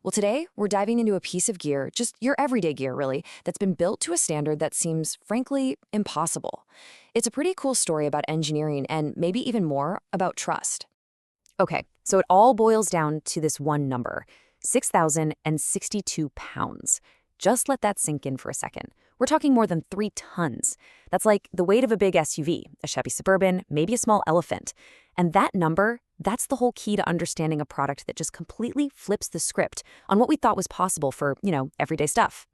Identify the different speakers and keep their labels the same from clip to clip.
Speaker 1: Well, today we're diving into a piece of gear, just your everyday gear really, that's been built to a standard that seems, frankly, impossible. It's a pretty cool story about engineering and maybe even more about trust. Okay, so it all boils down to this one number, 6,062 pounds. Just let that sink in for a second. We're talking more than 3 tons. That's like the weight of a big SUV, a Chevy Suburban, maybe a small elephant. And that number, that's the whole key to understanding a product that just completely flips the script on what we thought was possible for, everyday stuff.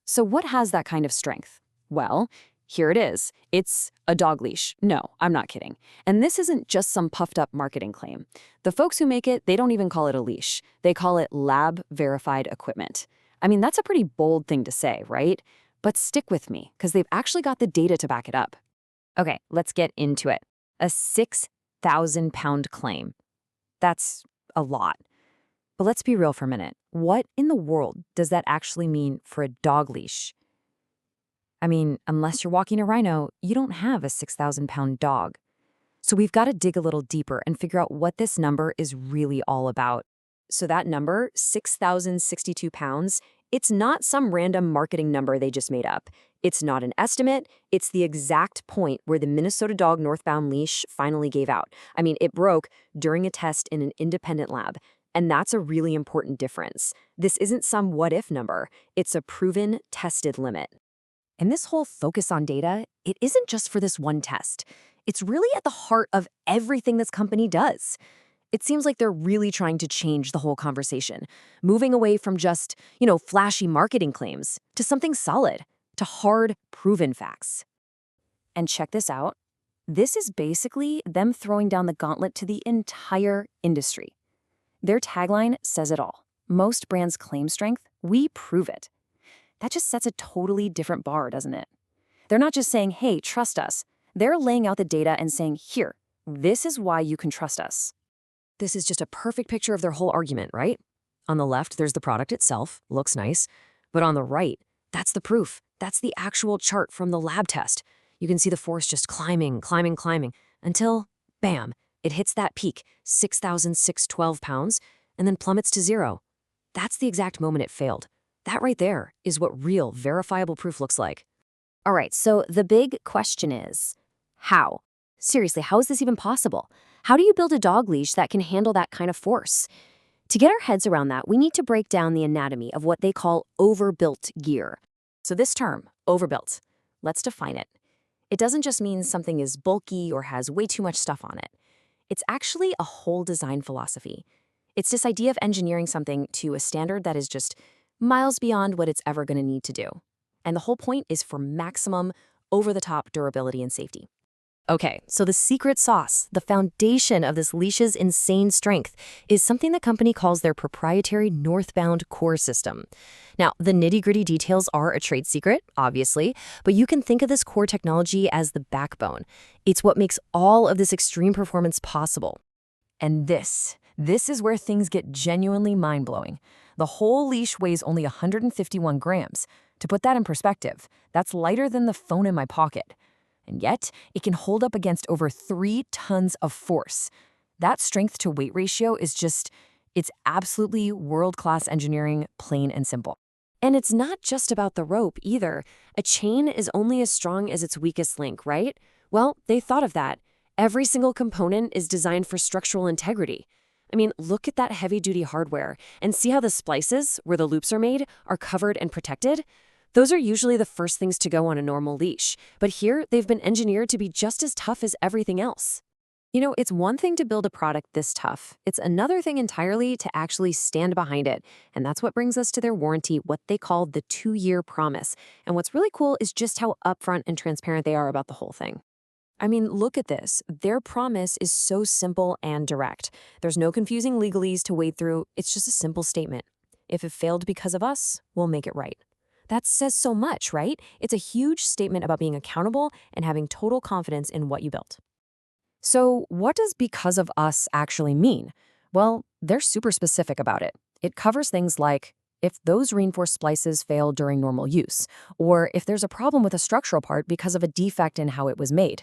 Speaker 1: So what has that kind of strength? Well, here it is. It's a dog leash. No, I'm not kidding. And this isn't just some puffed up marketing claim. The folks who make it, they don't even call it a leash. They call it lab-verified equipment. I mean, that's a pretty bold thing to say, right? But stick with me, because they've actually got the data to back it up. Okay, let's get into it. A 6,000-pound claim. That's a lot. But let's be real for a minute. What in the world does that actually mean for a dog leash? I mean, unless you're walking a rhino, you don't have a 6,000-pound dog. So we've got to dig a little deeper and figure out what this number is really all about. So that number, 6,062 pounds, it's not some random marketing number they just made up. It's not an estimate. It's the exact point where the Minnesota dog Northbound leash finally gave out. I mean, it broke during a test in an independent lab. And that's a really important difference. This isn't some what-if number. It's a proven, tested limit. And this whole focus on data, it isn't just for this one test. It's really at the heart of everything this company does. It seems like they're really trying to change the whole conversation, moving away from just, flashy marketing claims to something solid, to hard, proven facts. And check this out. This is basically them throwing down the gauntlet to the entire industry. Their tagline says it all. Most brands claim strength, we prove it. That just sets a totally different bar, doesn't it? They're not just saying, hey, trust us. They're laying out the data and saying, here, this is why you can trust us. This is just a perfect picture of their whole argument, right? On the left, there's the product itself, looks nice. But on the right, that's the proof. That's the actual chart from the lab test. You can see the force just climbing, until, bam, it hits that peak, 6,612 pounds, and then plummets to zero. That's the exact moment it failed. That right there is what real, verifiable proof looks like. All right, so the big question is, how? Seriously, how is this even possible? How do you build a dog leash that can handle that kind of force? To get our heads around that, we need to break down the anatomy of what they call overbuilt gear. So this term, overbuilt, let's define it. It doesn't just mean something is bulky or has way too much stuff on it. It's actually a whole design philosophy. It's this idea of engineering something to a standard that is just miles beyond what it's ever going to need to do. And the whole point is for maximum, over-the-top durability and safety. Okay, so the secret sauce, the foundation of this leash's insane strength, is something the company calls their proprietary Northbound core system. Now, the nitty-gritty details are a trade secret, obviously, but you can think of this core technology as the backbone. It's what makes all of this extreme performance possible. And this is where things get genuinely mind-blowing. The whole leash weighs only 151 grams. To put that in perspective, that's lighter than the phone in my pocket. And yet, it can hold up against over 3 tons of force. That strength-to-weight ratio is it's absolutely world-class engineering, plain and simple. And it's not just about the rope, either. A chain is only as strong as its weakest link, right? Well, they thought of that. Every single component is designed for structural integrity. I mean, look at that heavy-duty hardware and see how the splices, where the loops are made, are covered and protected. Those are usually the first things to go on a normal leash, but here they've been engineered to be just as tough as everything else. It's one thing to build a product this tough. It's another thing entirely to actually stand behind it, and that's what brings us to their warranty, what they call the 2-year promise. And what's really cool is just how upfront and transparent they are about the whole thing. I mean, look at this. Their promise is so simple and direct. There's no confusing legalese to wade through. It's just a simple statement. If it failed because of us, we'll make it right. That says so much, right? It's a huge statement about being accountable and having total confidence in what you built. So what does because of us actually mean? Well, they're super specific about it. It covers things like if those reinforced splices fail during normal use, or if there's a problem with a structural part because of a defect in how it was made.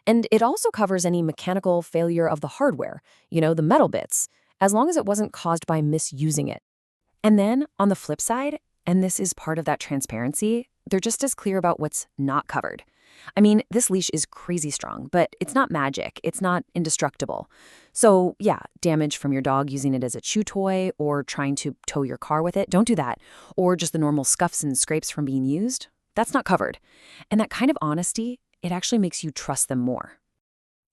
Speaker 1: And it also covers any mechanical failure of the hardware, the metal bits, as long as it wasn't caused by misusing it. And then on the flip side, and this is part of that transparency, they're just as clear about what's not covered. I mean, this leash is crazy strong, but it's not magic. It's not indestructible. So, yeah, damage from your dog using it as a chew toy or trying to tow your car with it, don't do that. Or just the normal scuffs and scrapes from being used, that's not covered. And that kind of honesty, it actually makes you trust them more.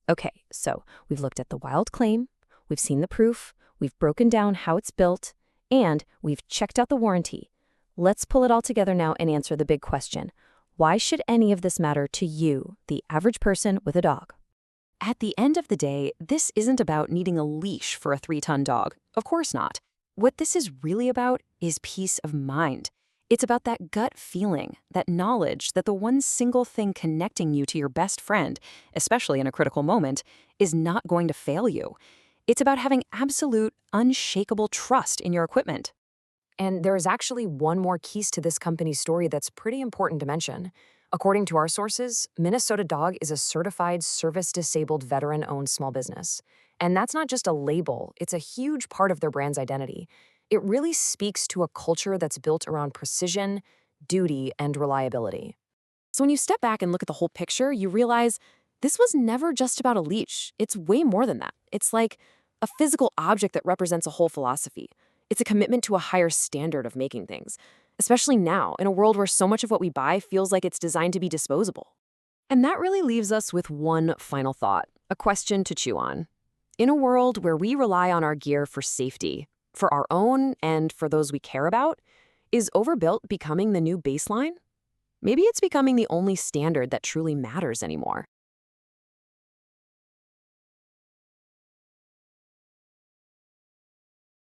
Speaker 1: Okay, so we've looked at the wild claim, we've seen the proof, we've broken down how it's built, and we've checked out the warranty. Let's pull it all together now and answer the big question. Why should any of this matter to you, the average person with a dog? At the end of the day, this isn't about needing a leash for a 3-ton dog. Of course not. What this is really about is peace of mind. It's about that gut feeling, that knowledge that the one single thing connecting you to your best friend, especially in a critical moment, is not going to fail you. It's about having absolute, unshakable trust in your equipment. And there is actually one more piece to this company's story that's pretty important to mention. According to our sources, Minnesota Dog is a certified service-disabled veteran-owned small business. And that's not just a label, it's a huge part of their brand's identity. It really speaks to a culture that's built around precision, duty, and reliability. So when you step back and look at the whole picture, you realize this was never just about a leash. It's way more than that. It's like a physical object that represents a whole philosophy. It's a commitment to a higher standard of making things, especially now, in a world where so much of what we buy feels like it's designed to be disposable. And that really leaves us with one final thought, a question to chew on. In a world where we rely on our gear for safety, for our own and for those we care about, is overbuilt becoming the new baseline? Maybe it's becoming the only standard that truly matters anymore.